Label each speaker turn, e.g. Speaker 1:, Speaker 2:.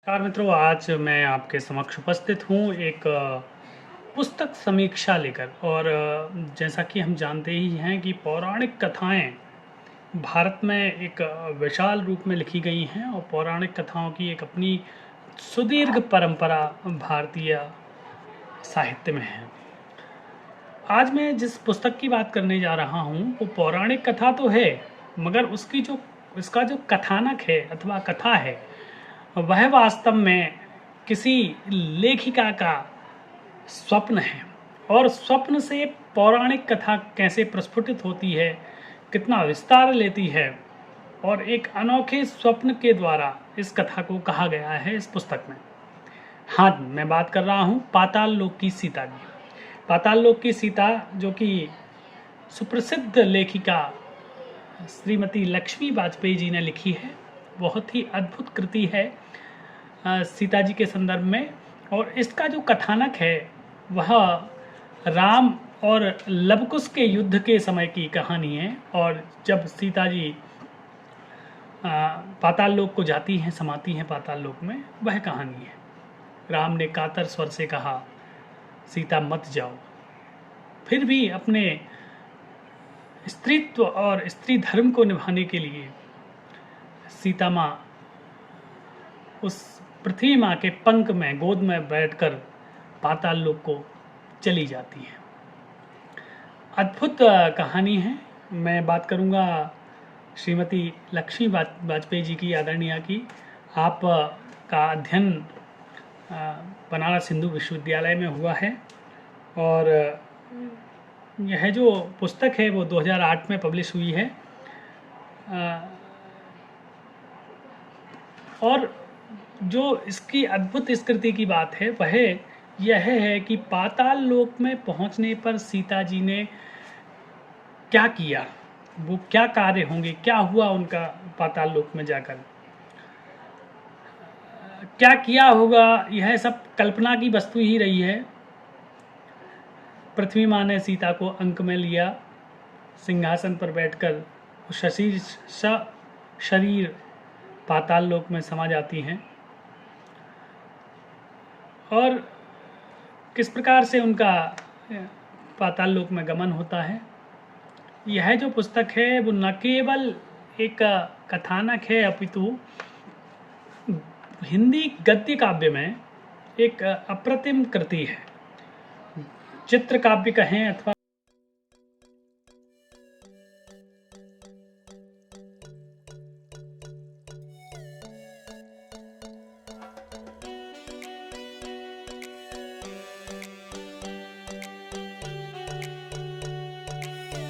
Speaker 1: नमस्कार मित्रों, आज मैं आपके समक्ष उपस्थित हूँ एक पुस्तक समीक्षा लेकर। और जैसा कि हम जानते ही हैं कि पौराणिक कथाएं भारत में एक विशाल रूप में लिखी गई हैं और पौराणिक कथाओं की एक अपनी सुदीर्घ परंपरा भारतीय साहित्य में है। आज मैं जिस पुस्तक की बात करने जा रहा हूँ वो पौराणिक कथा तो है, मगर इसका जो कथानक है अथवा कथा है वह वास्तव में किसी लेखिका का स्वप्न है। और स्वप्न से पौराणिक कथा कैसे प्रस्फुटित होती है, कितना विस्तार लेती है, और एक अनोखे स्वप्न के द्वारा इस कथा को कहा गया है इस पुस्तक में। हाँ, मैं बात कर रहा हूँ पाताल लोक की सीता की। पाताल लोक की सीता, जो कि सुप्रसिद्ध लेखिका श्रीमती लक्ष्मी वाजपेयी जी ने लिखी है, बहुत ही अद्भुत कृति है सीता जी के संदर्भ में। और इसका जो कथानक है वह राम और लवकुश के युद्ध के समय की कहानी है। और जब सीता जी पाताल लोक को जाती हैं, समाती हैं पाताल लोक में, वह कहानी है। राम ने कातर स्वर से कहा, सीता मत जाओ। फिर भी अपने स्त्रीत्व और स्त्री धर्म को निभाने के लिए सीता माँ उस पृथ्वी माँ के पंख में, गोद में बैठकर पाताल लोक को चली जाती है। अद्भुत कहानी है। मैं बात करूँगा श्रीमती लक्ष्मी वाजपेयी जी की, आदरणीय की। आप का अध्ययन बनारस हिंदू विश्वविद्यालय में हुआ है और यह जो पुस्तक है वो 2008 में पब्लिश हुई है। और जो इसकी अद्भुत इस कृति की बात है वह यह है कि पाताल लोक में पहुंचने पर सीता जी ने क्या किया, वो क्या कार्य होंगे, क्या हुआ उनका पाताल लोक में जाकर, क्या किया होगा, यह सब कल्पना की वस्तु ही रही है। पृथ्वी माँ ने सीता को अंक में लिया, सिंहासन पर बैठकर शरीर पाताल लोक में समा जाती हैं और किस प्रकार से उनका पाताल लोक में गमन होता है। यह जो पुस्तक है वो न केवल एक कथानक है अपितु हिंदी गद्य काव्य में एक अप्रतिम कृति है। चित्र काव्य कहें अथवा